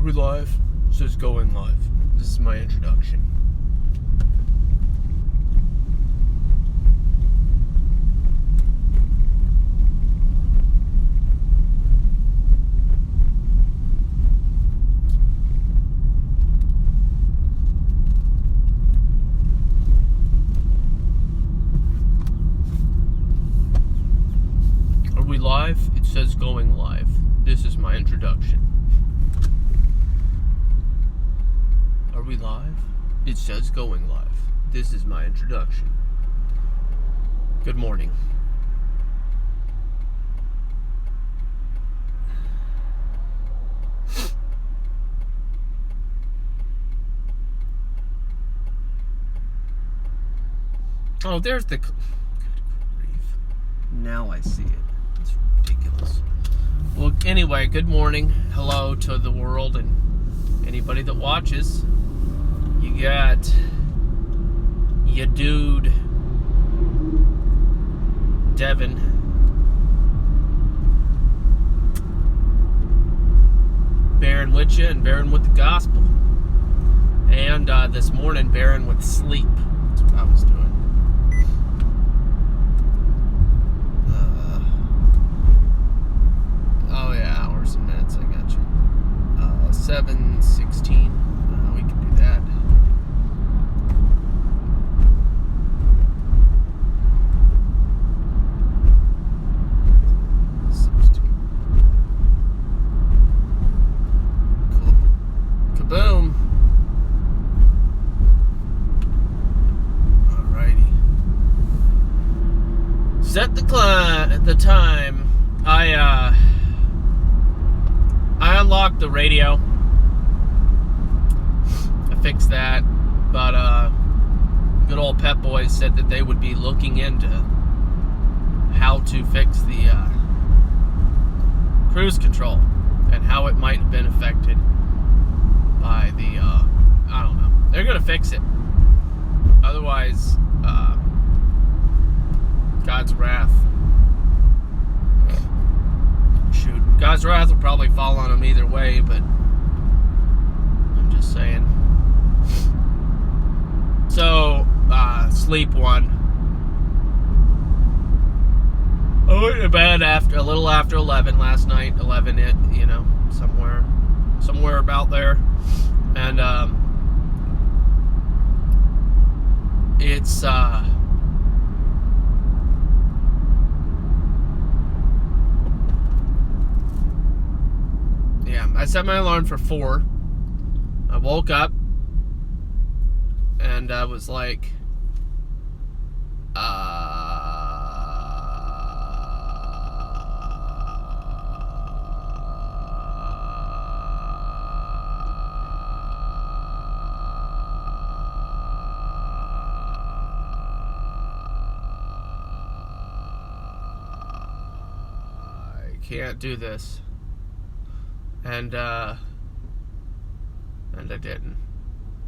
we live? It says going live. This is my introduction. Are we live? It says going live. This is my introduction. Are we live? It says going live. This is my introduction. Good morning. Oh, there's the... Good grief. Now I see it. It's ridiculous. Well, anyway, good morning. Hello to the world and anybody that watches. You got your dude, Devin. Bearing with you and bearing with the gospel. And this morning, bearing with sleep. That's what I was doing. Oh yeah, hours and minutes, I got you. 7:16. We can do that. Cool. Kaboom. Alrighty. Set the time. I unlocked the radio. I fixed that, but good old Pep Boys said that they would be looking into how to fix the cruise control and how it might have been affected by the I don't know. They're gonna fix it. Otherwise, God's wrath. Shoot, God's wrath will probably fall on them either way, but I'm just saying. So, sleep one. I went to bed a little after 11 last night. 11, somewhere about there. And it's I set my alarm for 4. I woke up and I was like, I can't do this. And I didn't.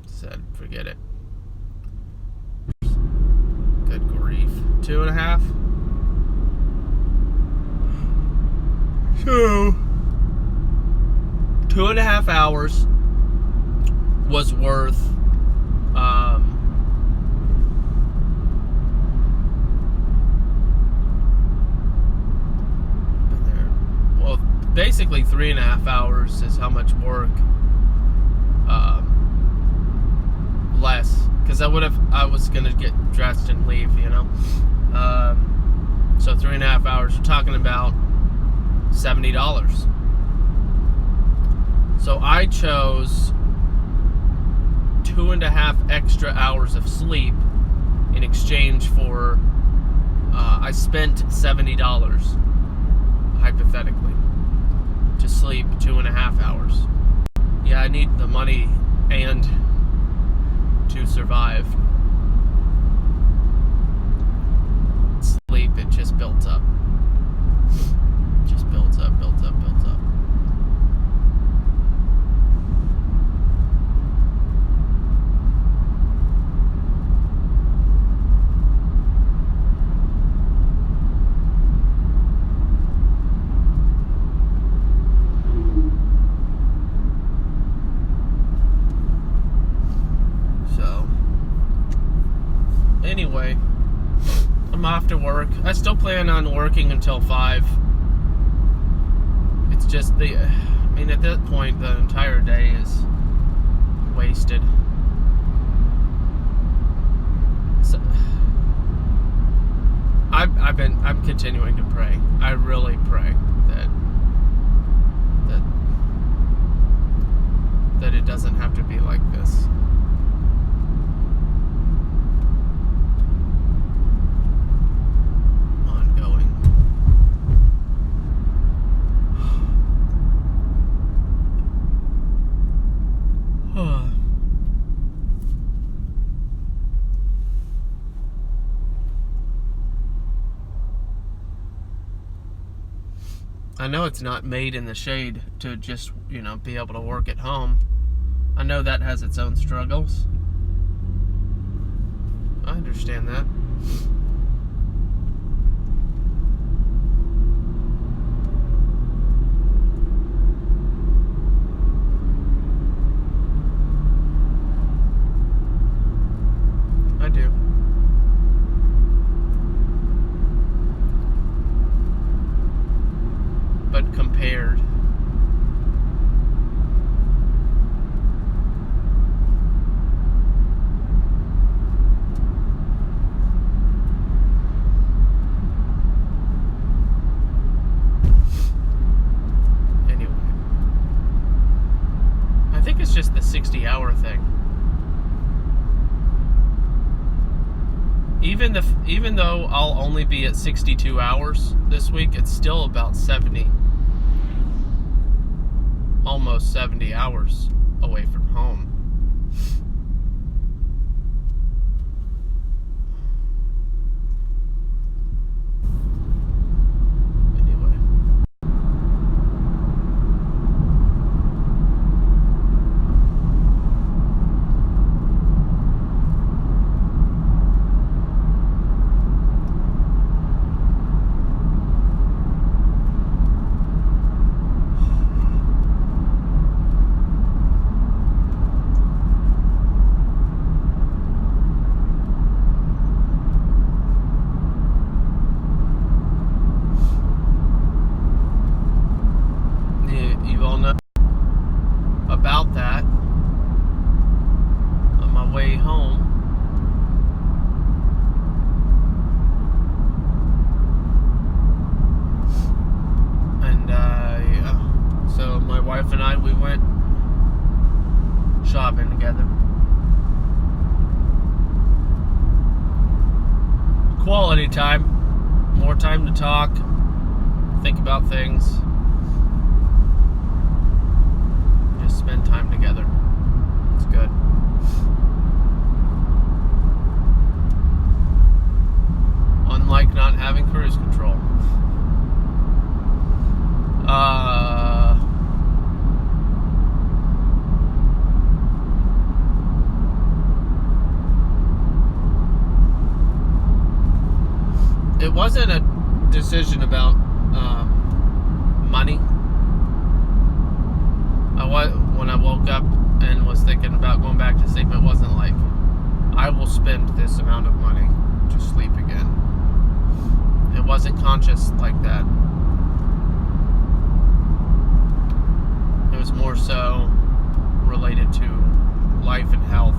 Said, forget it. Good grief. 2.5. So, 2.5 hours was worth, basically 3.5 hours is how much work less, because I was gonna get dressed and leave, so 3.5 hours, you're talking about $70. So I chose 2.5 extra hours of sleep in exchange for I spent $70 hypothetically to sleep 2.5 hours. Yeah, I need the money and to survive. Sleep, it just built up. Just built up. off to work. I still plan on working until 5. It's just at that point, the entire day is wasted. So, I'm continuing to pray. I really pray that it doesn't have to be like this. Ongoing. I know it's not made in the shade to just, be able to work at home. I know that has its own struggles. I understand that. I do. But compared, anyway, I think it's just the 60-hour thing. Even though I'll only be at 62 hours this week, it's still about 70, almost 70 hours away from home. You all know about that on my way home. And yeah, so my wife and I, we went shopping together. Quality time, more time to talk, think about things. Spend time together. It's good. Unlike not having cruise control. It wasn't a decision about money. When I woke up and was thinking about going back to sleep, it wasn't like, I will spend this amount of money to sleep again. It wasn't conscious like that. It was more so related to life and health.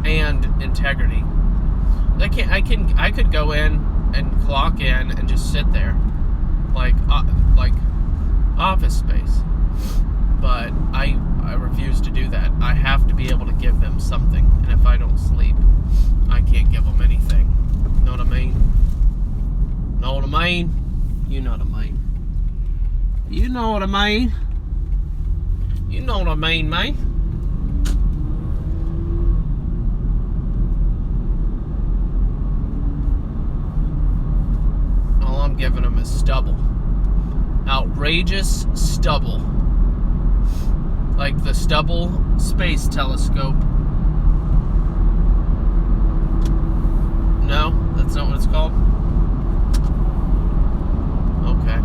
And integrity. I could go in and clock in and just sit there like office space, but I refuse to do that. I have to be able to give them something, and if I don't sleep, I can't give them anything. Know what I mean? Know what I mean? You know what I mean. You know what I mean? You know what I mean, man. I'm giving them is stubble. Outrageous stubble. Like the Stubble Space Telescope. No? That's not what it's called? Okay.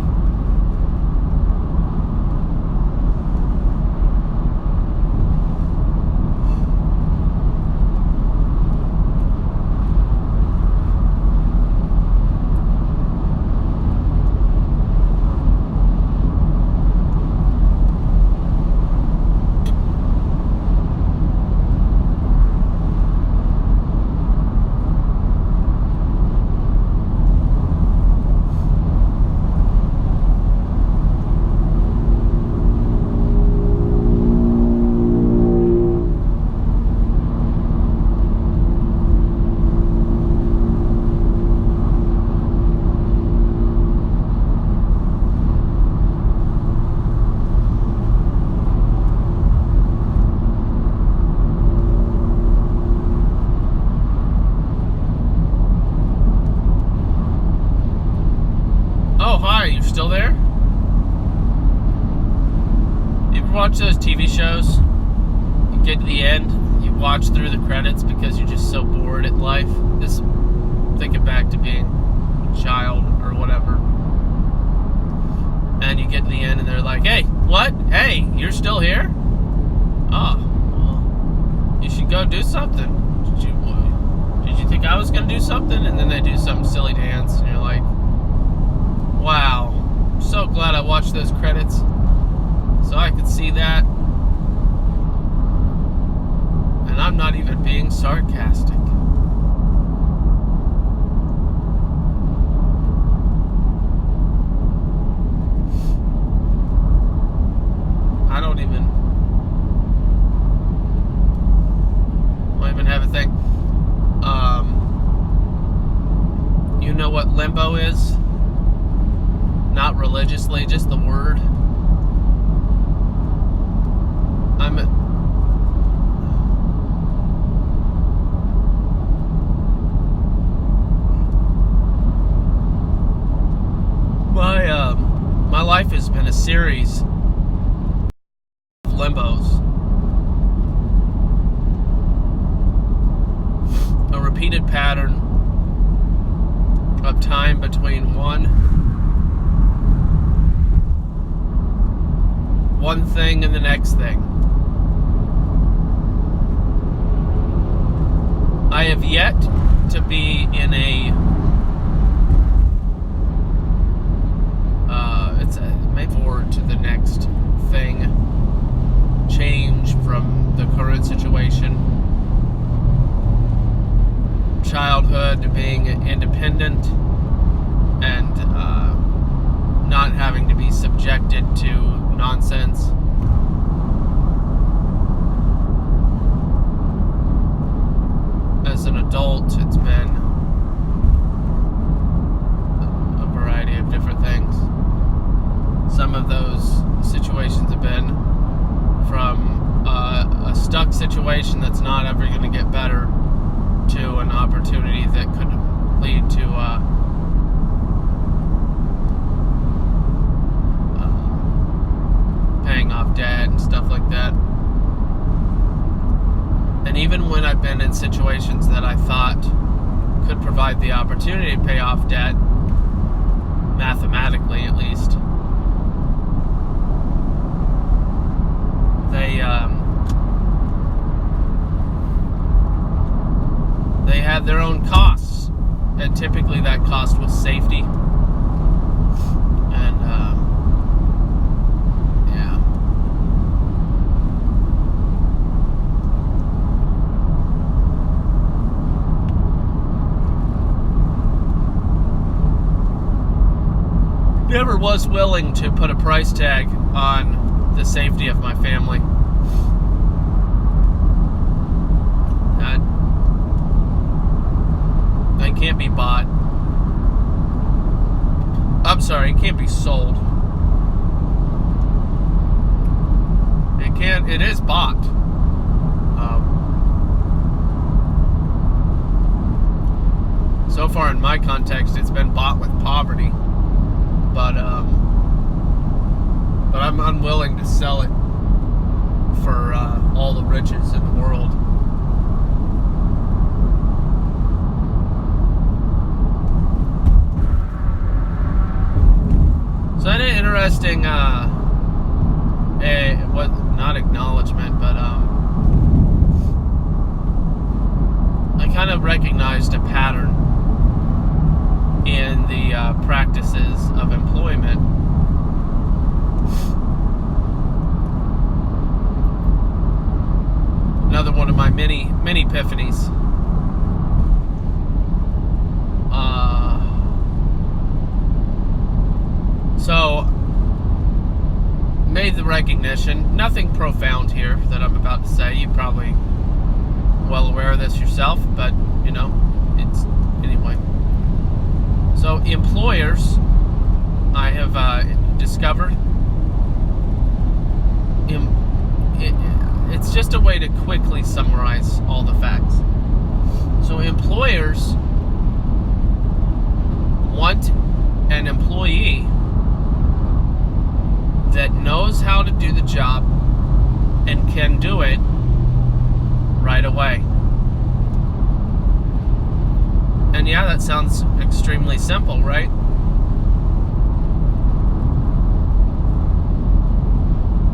hi, you still there? You ever watch those TV shows? You get to the end, you watch through the credits because you're just so bored at life. Just thinking back to being a child or whatever. And you get to the end and they're like, hey, what? Hey, you're still here? Oh, well, you should go do something. Did you think I was going to do something? And then they do some silly dance and you're like, wow, I'm so glad I watched those credits so I could see that. And I'm not even being sarcastic. I don't even have a thing. You know what limbo is? Not religiously, just the word. My life has been a series of limbos. A repeated pattern of time between one thing and the next thing. I have yet to be in a move forward to the next thing, change from the current situation, childhood to being independent and not having to be subjected to nonsense. As an adult, it's been a variety of different things. Some of those situations have been from a stuck situation that's not ever going to get better to an opportunity that could lead to paying off debt and stuff like that. And even when I've been in situations that I thought could provide the opportunity to pay off debt, mathematically at least, they had their own costs, and typically that cost was safety. And yeah. Never was willing to put a price tag on the safety of my family. That can't be bought. I'm sorry, it can't be sold. It is bought. So far in my context, it's been bought with poverty. But I'm unwilling to sell it for all the riches in the world. So I had an interesting, not acknowledgement, but I kind of recognized a pattern in the practices of employment. Another one of my many epiphanies. So, made the recognition, nothing profound here that I'm about to say. You're probably well aware of this yourself, but, you know, it's, anyway. So, employers, I have discovered, it's just a way to quickly summarize all the facts. So, employers want an employee knows how to do the job and can do it right away. And yeah, that sounds extremely simple, right?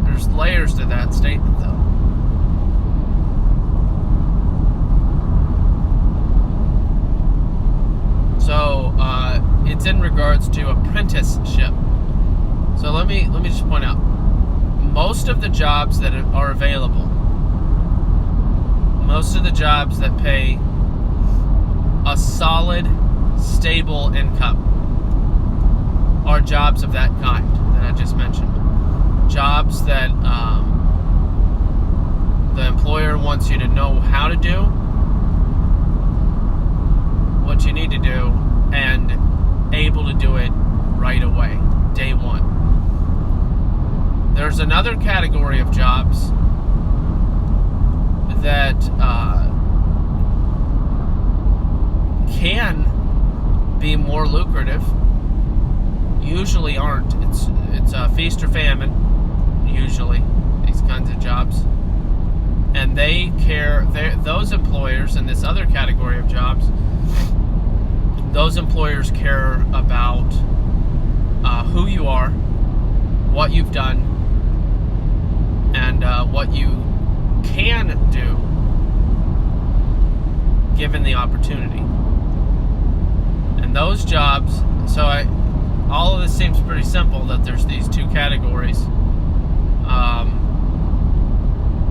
There's layers to that statement, though. So, it's in regards to apprenticeship. So let me just point out, most of the jobs that are available, most of the jobs that pay a solid, stable income are jobs of that kind that I just mentioned. Jobs that the employer wants you to know how to do, what you need to do, and able to do it right away, day one. There's another category of jobs that can be more lucrative, usually aren't. It's a feast or famine, usually, these kinds of jobs. And those employers in this other category of jobs, those employers care about who you are, what you've done, and what you can do given the opportunity. And those jobs, all of this seems pretty simple, that there's these two categories.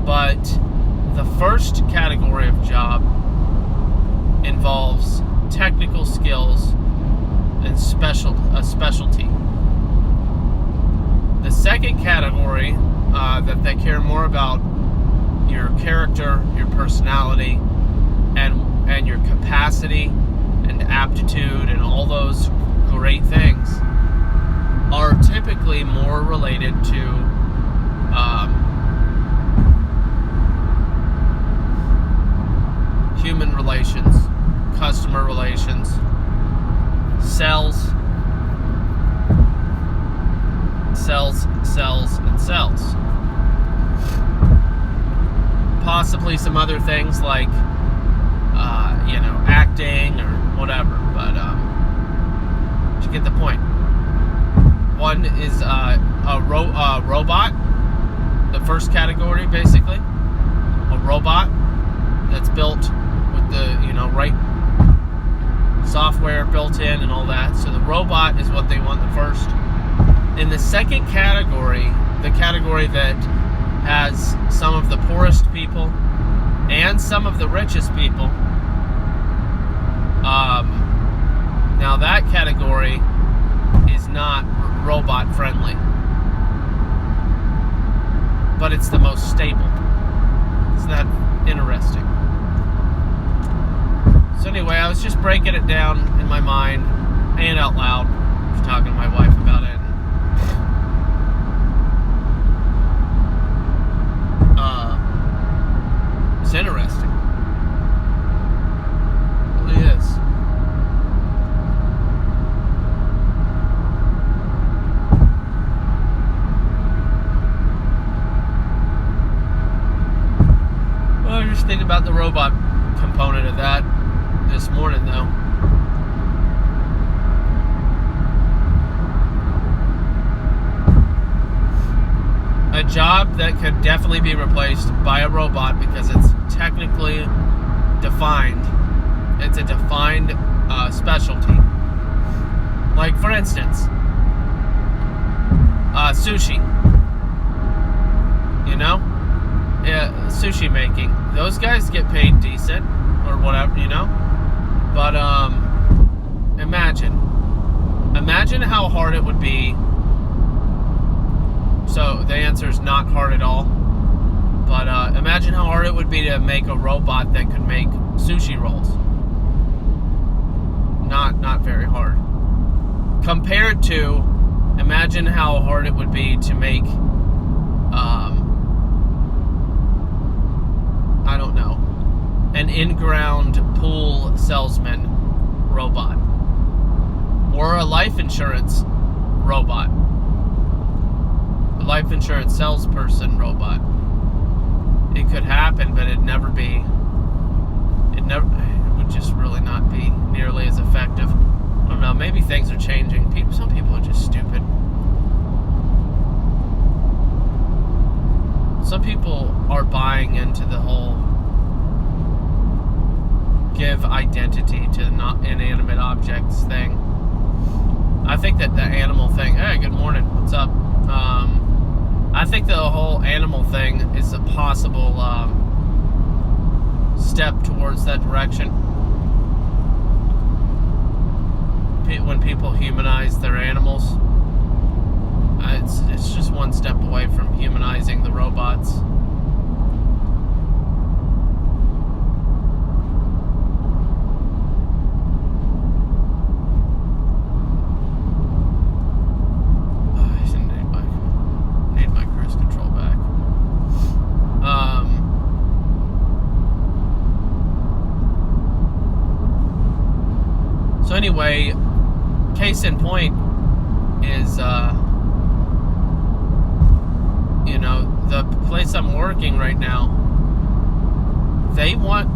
But the first category of job involves technical skills and a specialty. The second category, that they care more about your character, your personality, and your capacity and aptitude and all those great things, are typically more related to human relations, customer relations, sales, and sales. Possibly some other things like, acting or whatever, but you get the point. One is a robot, the first category, basically. A robot that's built with the, right software built in and all that. So the robot is what they want the first. In the second category, the category that has some of the poorest people and some of the richest people, now that category is not robot friendly, but it's the most stable. Isn't that interesting? So anyway, I was just breaking it down in my mind and out loud. I was talking to my wife about it. It's interesting. It really is. Well, I was just thinking about the robot component of that this morning, though. A job that could definitely be replaced by a robot because it's technically defined. It's a defined specialty. Like, for instance, sushi. Sushi making. Those guys get paid decent or whatever, But imagine how hard it would be. So the answer is not hard at all. But imagine how hard it would be to make a robot that could make sushi rolls. Not very hard. Compared to, imagine how hard it would be to make, I don't know, an in-ground pool salesman robot. Or a life insurance robot. life insurance salesperson robot. It could happen, but it would just really not be nearly as effective. I don't know, maybe things are changing. Some people are just stupid. Some people are buying into the whole give identity to not inanimate objects thing. I think that the animal thing, hey, good morning, what's up? I think the whole animal thing is a possible step towards that direction. When people humanize their animals, it's just one step away from humanizing the robots. So anyway, case in point is, the place I'm working right now, they want,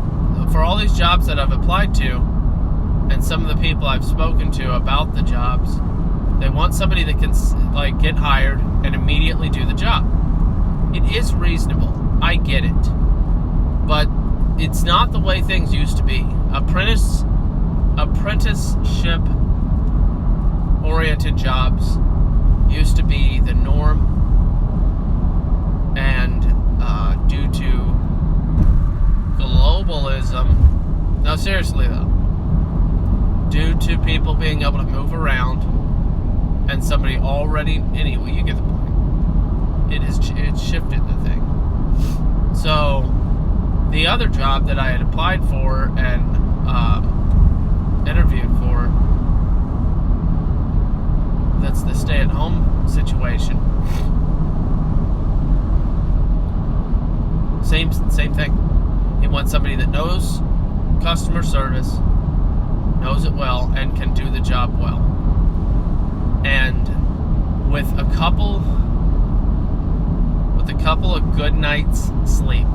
for all these jobs that I've applied to, and some of the people I've spoken to about the jobs, they want somebody that can, get hired and immediately do the job. It is reasonable. I get it. But it's not the way things used to be. Apprenticeship oriented jobs used to be the norm, and due to globalism, no, seriously though, due to people being able to move around and somebody already, anyway, you get the point, it shifted the thing. So the other job that I had applied for and interviewed for, that's the stay-at-home situation, same thing. He wants somebody that knows customer service, knows it well, and can do the job well. And with a couple of good nights sleep,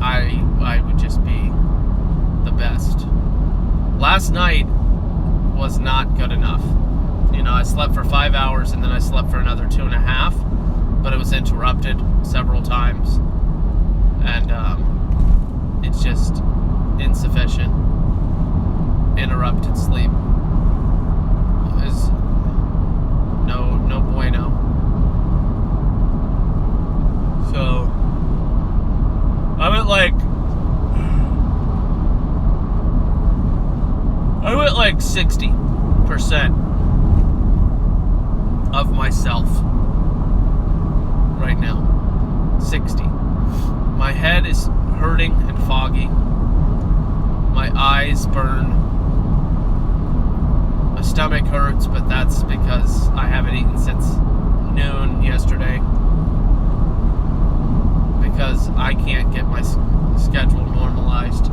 I would just be the best. Last night was not good enough. I slept for 5 hours and then I slept for another 2.5, but it was interrupted several times, and it's just insufficient. Interrupted sleep is no bueno. So I'm at like 60% of myself right now. 60. My head is hurting and foggy. My eyes burn. My stomach hurts, but that's because I haven't eaten since noon yesterday. Because I can't get my schedule normalized.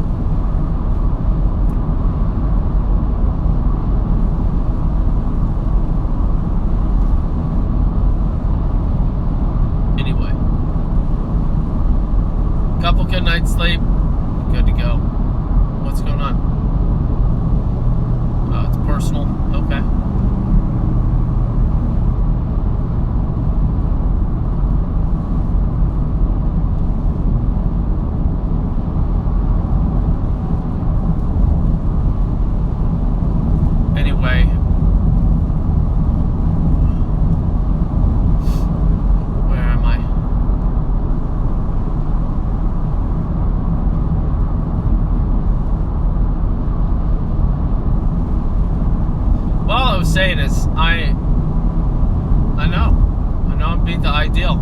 Anyway, couple good nights sleep, good to go. What's going on? Oh, it's personal. Okay. Anyway, where am I? Well, all I was saying is I know I'm being the ideal.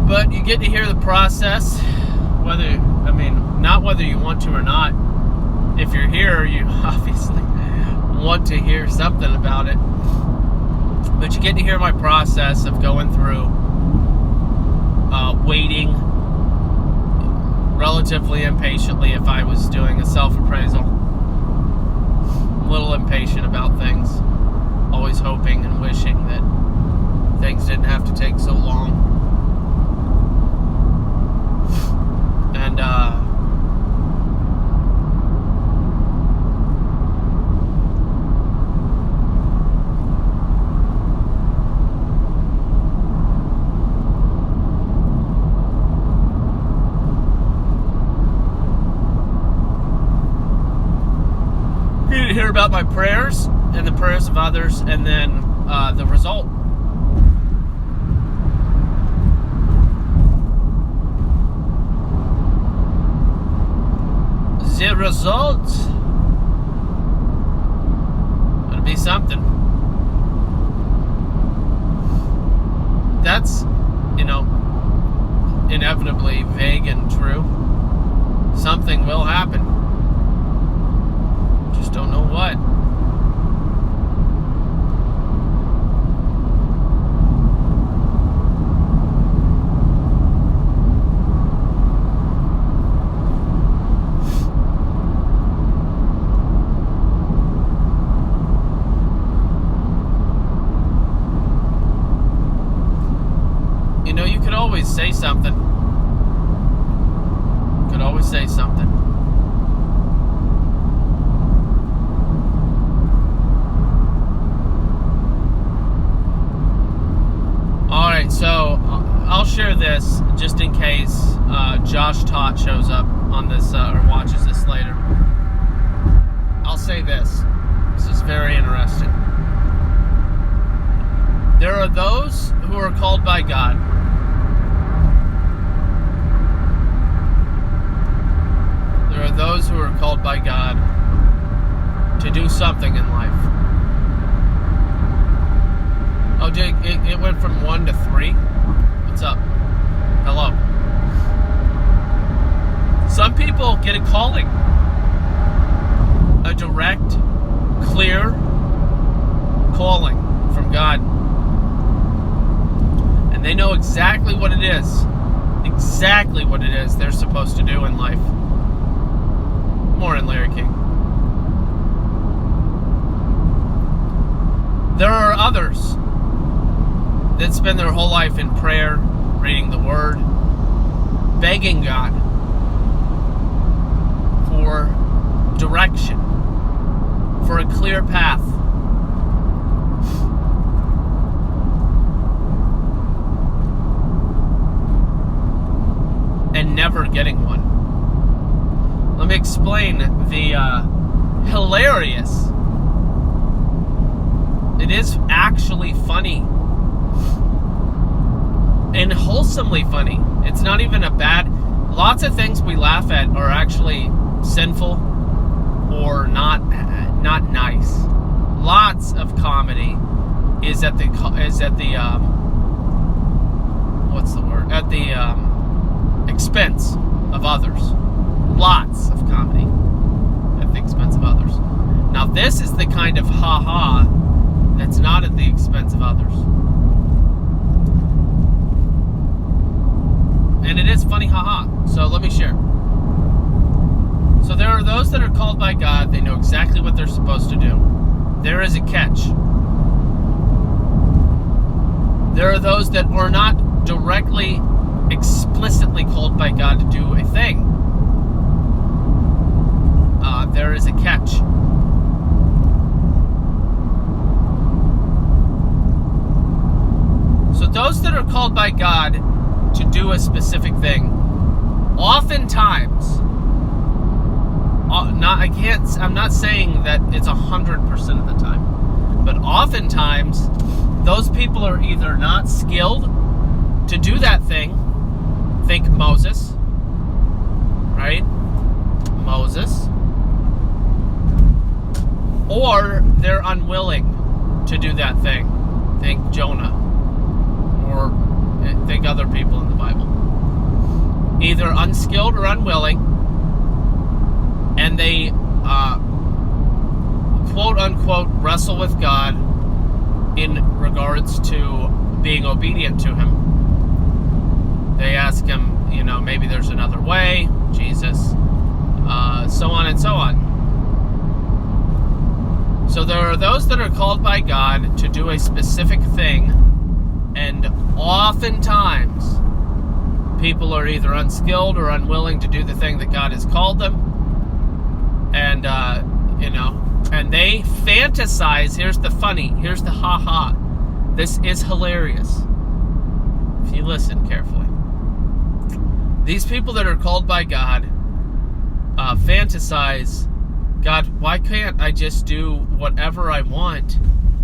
But you get to hear the process, not whether you want to or not. If you're here, you obviously want to hear something about it. But you get to hear my process of going through, waiting relatively impatiently if I was doing a self-appraisal. A little impatient about things. Always hoping and wishing that things didn't have to take so long. And, you hear about my prayers and the prayers of others, and then the result. The result would be something. That's, inevitably vague and true. Something will happen. Just don't know what. You could always say something. Could always say something. Alright, so I'll share this just in case Josh Todd shows up on this or watches this later. I'll say this. This is very interesting. There are those who are called by God. There are those who are called by God to do something in life. Oh, Jake, it went from 1 to 3. What's up? Hello. Some people get a calling. A direct, clear calling from God. And they know exactly what it is. Exactly what it is they're supposed to do in life. More in Larry King. There are others that spend their whole life in prayer, reading the Word, begging God for direction, for a clear path. And never getting one. Let me explain the hilarious. It is actually funny. And wholesomely funny. It's not even a bad... Lots of things we laugh at are actually sinful or not nice. Lots of comedy is at the what's the word? At the expense of others. Lots of comedy at the expense of others. Now this is the kind of ha-ha that's not at the expense of others. And it is funny ha-ha. So let me share. So there are those that are called by God. They know exactly what they're supposed to do. There is a catch. There are those that are not directly, explicitly called by God to do a thing. There is a catch. So those that are called by God to do a specific thing, oftentimes, I'm not saying that it's 100% of the time, but oftentimes, those people are either not skilled to do that thing. Think Moses, right? Moses. Or they're unwilling to do that thing. Think Jonah. Or think other people in the Bible. Either unskilled or unwilling, and they quote unquote wrestle with God in regards to being obedient to Him. They ask Him, maybe there's another way, Jesus, so on and so on. So there are those that are called by God to do a specific thing, and oftentimes people are either unskilled or unwilling to do the thing that God has called them, and and they fantasize. Here's the ha-ha. This is hilarious if you listen carefully. These people that are called by God fantasize, God, why can't I just do whatever I want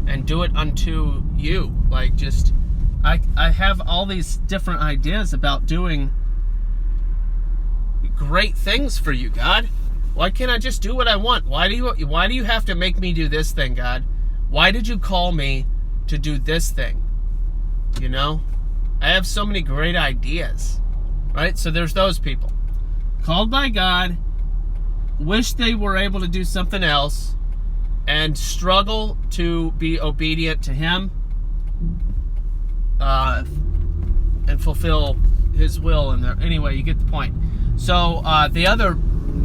and do it unto you? Like, just, I have all these different ideas about doing great things for you, God. Why can't I just do what I want? Why do you have to make me do this thing, God? Why did you call me to do this thing? I have so many great ideas, right? So there's those people called by God, wish they were able to do something else, and struggle to be obedient to Him and fulfill His will in there. Anyway, you get the point. So the other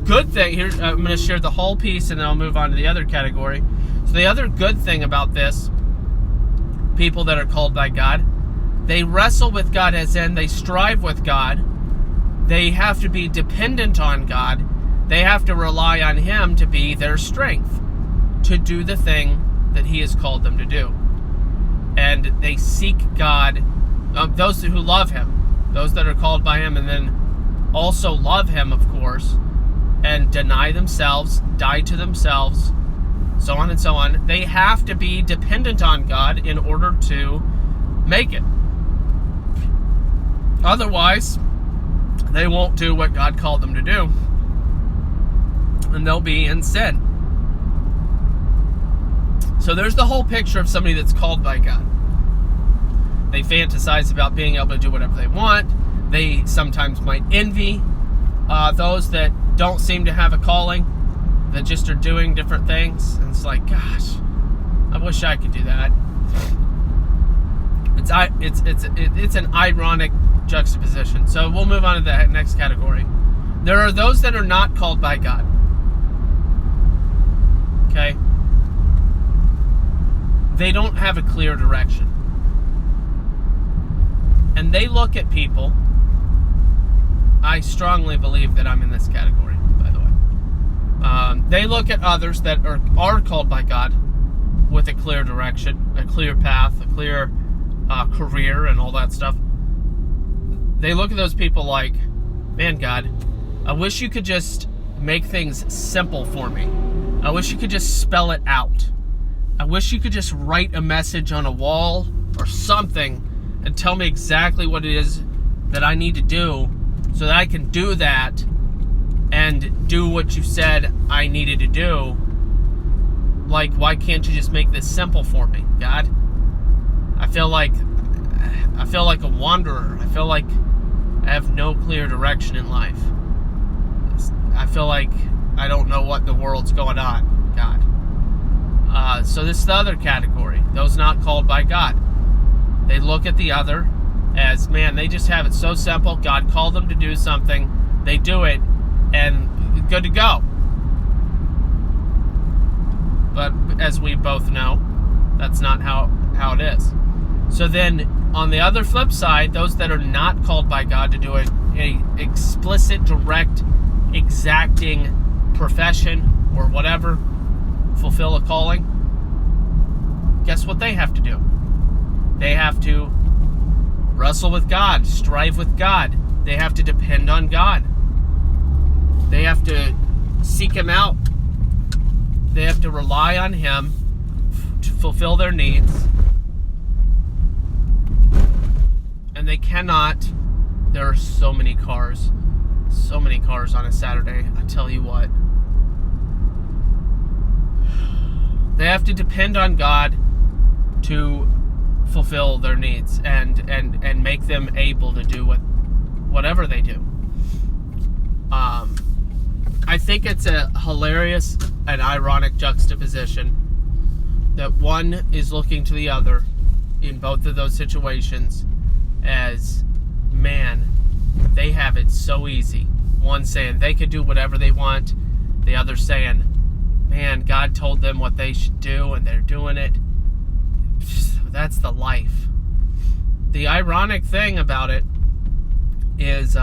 good thing here, I'm going to share the whole piece and then I'll move on to the other category. So the other good thing about this, people that are called by God, they wrestle with God, as in they strive with God. They have to be dependent on God. They have to rely on Him to be their strength to do the thing that He has called them to do. And they seek God, those who love Him, those that are called by Him, and then also love Him, of course, and deny themselves, die to themselves, so on and so on. They have to be dependent on God in order to make it. Otherwise, they won't do what God called them to do, and they'll be in sin. So there's the whole picture of somebody that's called by God. They fantasize about being able to do whatever they want. They sometimes might envy those that don't seem to have a calling, that just are doing different things. And it's like, gosh, I wish I could do that. It's an ironic juxtaposition. So we'll move on to the next category. There are those that are not called by God. Okay? They don't have a clear direction. And they look at people. I strongly believe that I'm in this category, by the way. They look at others that are called by God with a clear direction, a clear path, a clear career, and all that stuff. They look at those people like, man, God, I wish you could just make things simple for me. I wish you could just spell it out. I wish you could just write a message on a wall or something and tell me exactly what it is that I need to do so that I can do that and do what you said I needed to do. Like, why can't you just make this simple for me, God? I feel like a wanderer. I feel like I have no clear direction in life. I feel like I don't know what the world's going on, God. So this is the other category, those not called by God. They look at the other as, man, they just have it so simple. God called them to do something. They do it, and good to go. But as we both know, that's not how it is. So then, on the other flip side, those that are not called by God to do a explicit, direct, exacting profession or whatever, fulfill a calling, guess what they have to do? They have to wrestle with God, strive with God. They have to depend on God. They have to seek Him out. They have to rely on Him to fulfill their needs. And they cannot. There are so many cars on a Saturday. I tell you what. They have to depend on God to fulfill their needs and make them able to do whatever they do. I think it's a hilarious and ironic juxtaposition that one is looking to the other in both of those situations as, man, they have it so easy. One saying they could do whatever they want. The other saying, man, God told them what they should do and they're doing it. That's the life. The ironic thing about it is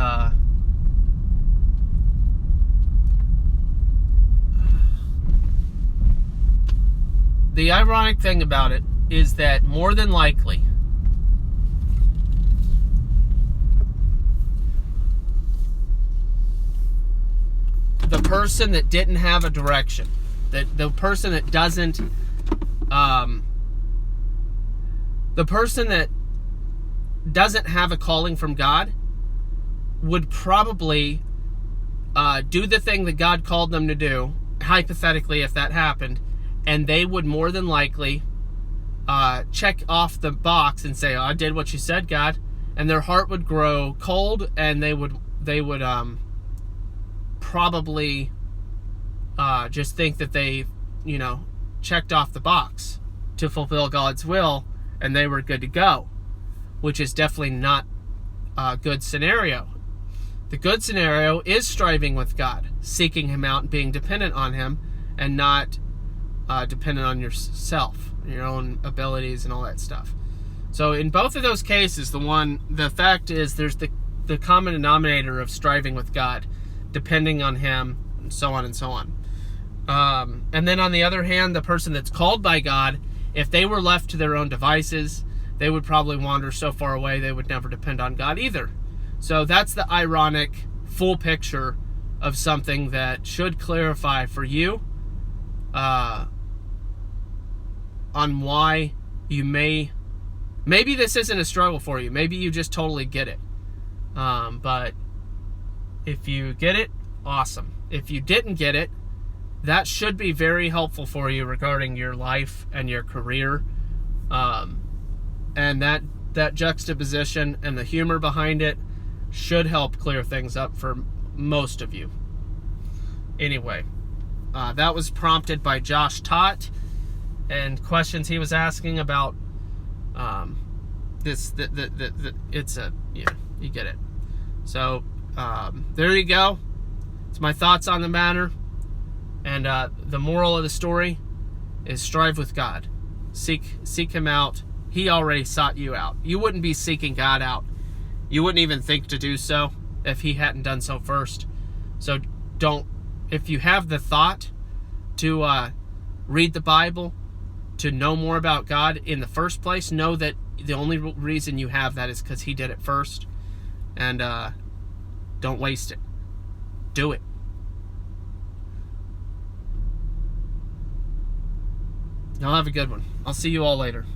that more than likely the person that didn't have a direction, that the person that doesn't the person that doesn't have a calling from God would probably do the thing that God called them to do, hypothetically, if that happened, and they would more than likely check off the box and say, oh, I did what you said, God, and their heart would grow cold, and they would probably just think that they, checked off the box to fulfill God's will, and they were good to go, which is definitely not a good scenario. The good scenario is striving with God, seeking Him out and being dependent on Him, and not dependent on yourself, your own abilities and all that stuff. So in both of those cases, the fact is there's the common denominator of striving with God, depending on Him, and so on and so on. And then on the other hand, the person that's called by God, if they were left to their own devices, they would probably wander so far away they would never depend on God either. So that's the ironic full picture of something that should clarify for you on why you maybe this isn't a struggle for you. Maybe you just totally get it. But if you get it, awesome. If you didn't get it, that should be very helpful for you regarding your life and your career. And that juxtaposition and the humor behind it should help clear things up for most of you. Anyway, that was prompted by Josh Tott and questions he was asking about this. You get it. So there you go. It's my thoughts on the matter. And the moral of the story is strive with God. Seek Him out. He already sought you out. You wouldn't be seeking God out. You wouldn't even think to do so if He hadn't done so first. So if you have the thought to read the Bible, to know more about God in the first place, know that the only reason you have that is because He did it first. And don't waste it. Do it. Y'all have a good one. I'll see you all later.